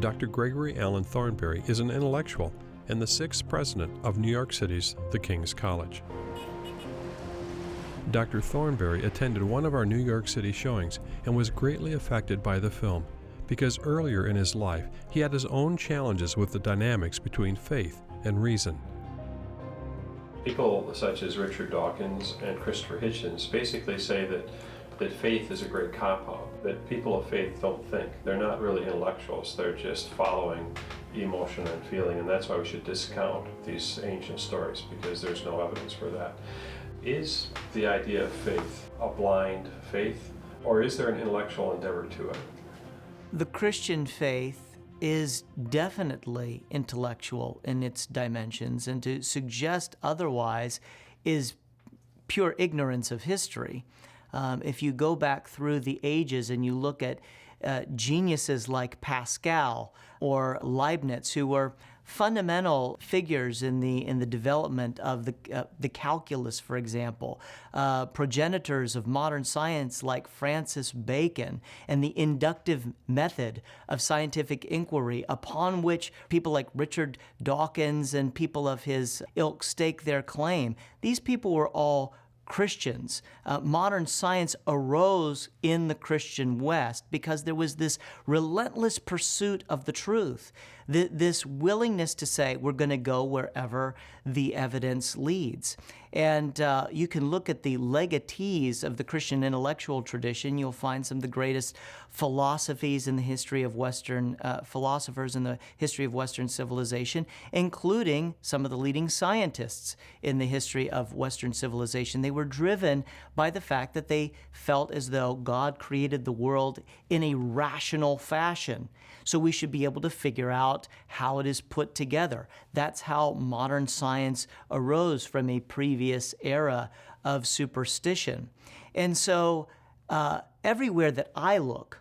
Dr. Gregory Allen Thornbury is an intellectual and the 6th president of New York City's The King's College. Dr. Thornbury attended one of our New York City showings and was greatly affected by the film because earlier in his life he had his own challenges with the dynamics between faith and reason. People such as Richard Dawkins and Christopher Hitchens basically say that faith is a great compound, that people of faith don't think. They're not really intellectuals, they're just following emotion and feeling, and that's why we should discount these ancient stories, because there's no evidence for that. Is the idea of faith a blind faith, or is there an intellectual endeavor to it? The Christian faith is definitely intellectual in its dimensions, and to suggest otherwise is pure ignorance of history. If you go back through the ages and you look at geniuses like Pascal or Leibniz, who were fundamental figures in the development of the calculus, for example, progenitors of modern science like Francis Bacon, and the inductive method of scientific inquiry upon which people like Richard Dawkins and people of his ilk stake their claim. These people were all Christians. Modern science arose in the Christian West because there was this relentless pursuit of the truth, this willingness to say we're going to go wherever the evidence leads. And you can look at the legatees of the Christian intellectual tradition. You'll find some of the greatest philosophies in the history of Western philosophers in the history of Western civilization, including some of the leading scientists in the history of Western civilization. They were driven by the fact that they felt as though God created the world in a rational fashion. So we should be able to figure out how it is put together. That's how modern science arose from a previous era of superstition. And so everywhere that I look,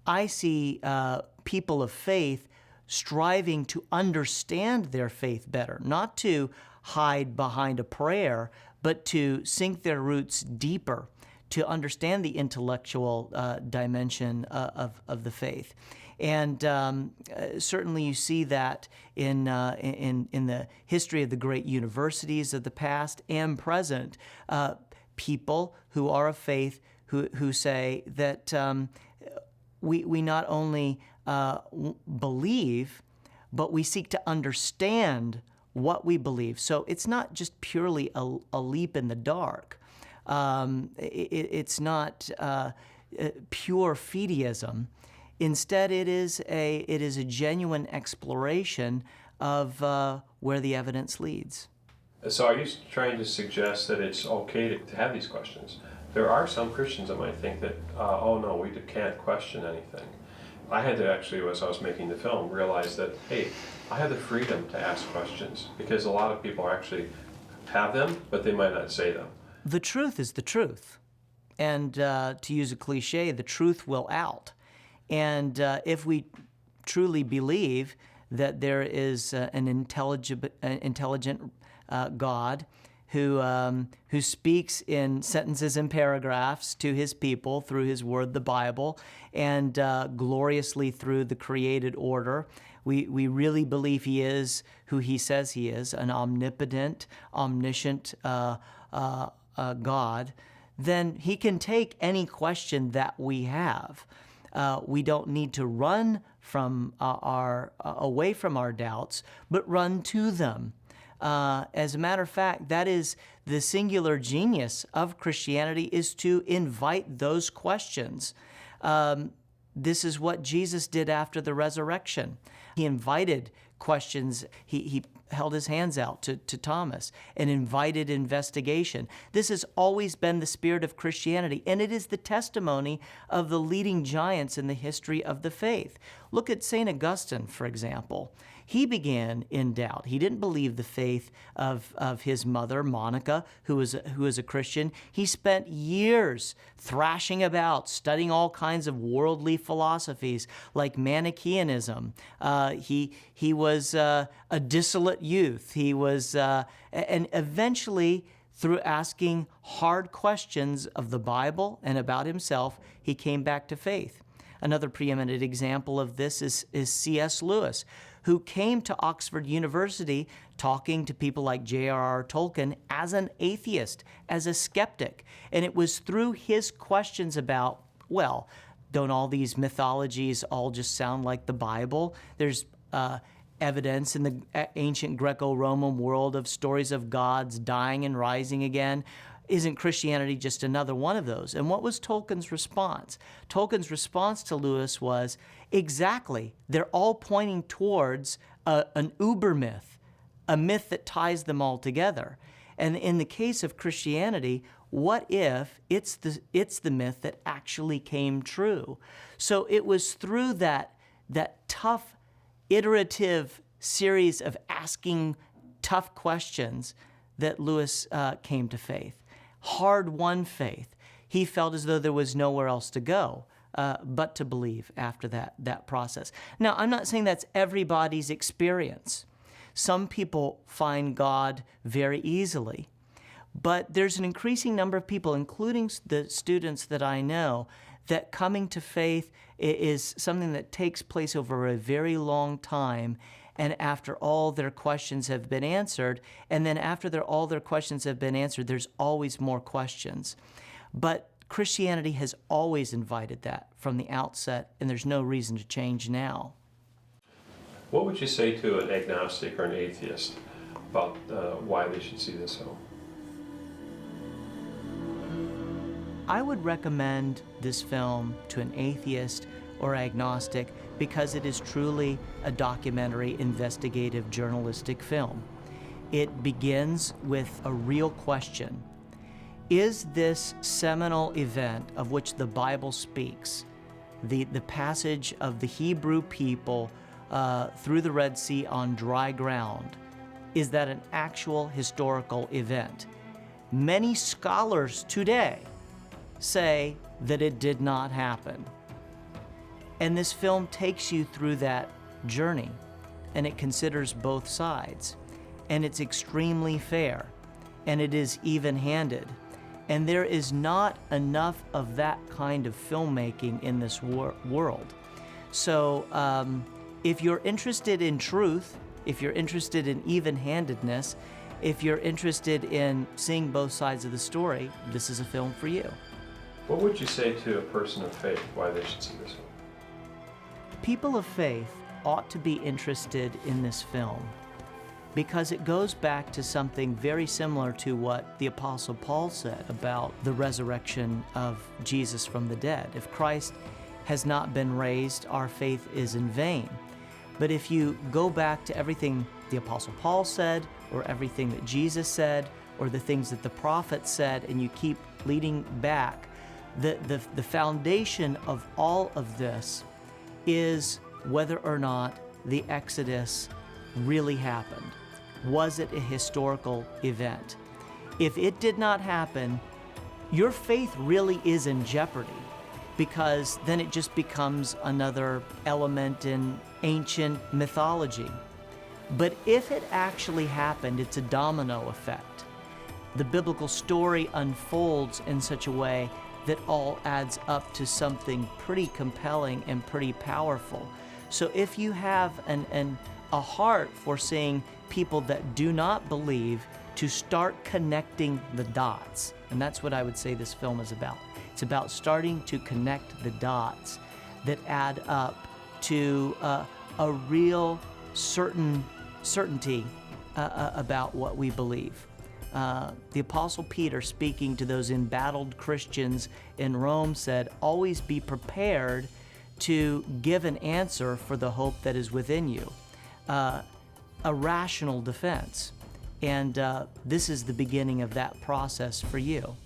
I see people of faith striving to understand their faith better, not to hide behind a prayer, but to sink their roots deeper, to understand the intellectual dimension of the faith. And certainly you see that in the history of the great universities of the past and present, people who are of faith who say that we not only believe, but we seek to understand what we believe. So it's not just purely a leap in the dark. It's not pure fideism. Instead, it is a genuine exploration of where the evidence leads. So are you trying to suggest that it's okay to have these questions? There are some Christians that might think that, oh no, we can't question anything. I had to actually, as I was making the film, realize that, hey, I have the freedom to ask questions, because a lot of people actually have them, but they might not say them. The truth is the truth. And to use a cliche, the truth will out. And if we truly believe that there is an intelligent God who speaks in sentences and paragraphs to his people through his word, the Bible, and gloriously through the created order, we really believe he is who he says he is, an omnipotent, omniscient God, then he can take any question that we have. We don't need to run from away from our doubts, but run to them. As a matter of fact, that is the singular genius of Christianity, is to invite those questions. This is what Jesus did after the resurrection. He invited questions. He held his hands out to Thomas and invited investigation. This has always been the spirit of Christianity, and it is the testimony of the leading giants in the history of the faith. Look at St. Augustine, for example. He began in doubt. He didn't believe the faith of his mother, Monica, who was a Christian. He spent years thrashing about, studying all kinds of worldly philosophies like Manichaeanism. He was a dissolute youth. He was, and eventually, through asking hard questions of the Bible and about himself, he came back to faith. Another preeminent example of this is C.S. Lewis, who came to Oxford University talking to people like J.R.R. Tolkien as an atheist, as a skeptic. And it was through his questions about, well, don't all these mythologies all just sound like the Bible? There's evidence in the ancient Greco-Roman world of stories of gods dying and rising again. Isn't Christianity just another one of those? And what was Tolkien's response? Tolkien's response to Lewis was, exactly, they're all pointing towards an uber myth, a myth that ties them all together. And in the case of Christianity, what if it's the myth that actually came true? So it was through that tough, iterative series of asking tough questions that Lewis came to faith. Hard-won faith. He felt as though there was nowhere else to go but to believe after that process. Now, I'm not saying that's everybody's experience. Some people find God very easily, but there's an increasing number of people, including the students that I know, that coming to faith is something that takes place over a very long time, and after all their questions have been answered, and then after all their questions have been answered, there's always more questions. But Christianity has always invited that from the outset, and there's no reason to change now. What would you say to an agnostic or an atheist about why they should see this film? I would recommend this film to an atheist or agnostic because it is truly a documentary, investigative, journalistic film. It begins with a real question. Is this seminal event of which the Bible speaks, the passage of the Hebrew people through the Red Sea on dry ground, is that an actual historical event? Many scholars today say that it did not happen. And this film takes you through that journey, and it considers both sides. And it's extremely fair, and it is even-handed. And there is not enough of that kind of filmmaking in this world. So if you're interested in truth, if you're interested in even-handedness, if you're interested in seeing both sides of the story, this is a film for you. What would you say to a person of faith why they should see this film? People of faith ought to be interested in this film because it goes back to something very similar to what the Apostle Paul said about the resurrection of Jesus from the dead. If Christ has not been raised, our faith is in vain. But if you go back to everything the Apostle Paul said, or everything that Jesus said, or the things that the prophets said, and you keep leading back, the foundation of all of this is whether or not the Exodus really happened. Was it a historical event? If it did not happen, your faith really is in jeopardy, because then it just becomes another element in ancient mythology. But if it actually happened, it's a domino effect. The biblical story unfolds in such a way that all adds up to something pretty compelling and pretty powerful. So if you have a heart for seeing people that do not believe to start connecting the dots, and that's what I would say this film is about. It's about starting to connect the dots that add up to a real certainty about what we believe. The Apostle Peter, speaking to those embattled Christians in Rome, said, always be prepared to give an answer for the hope that is within you. A rational defense. And this is the beginning of that process for you.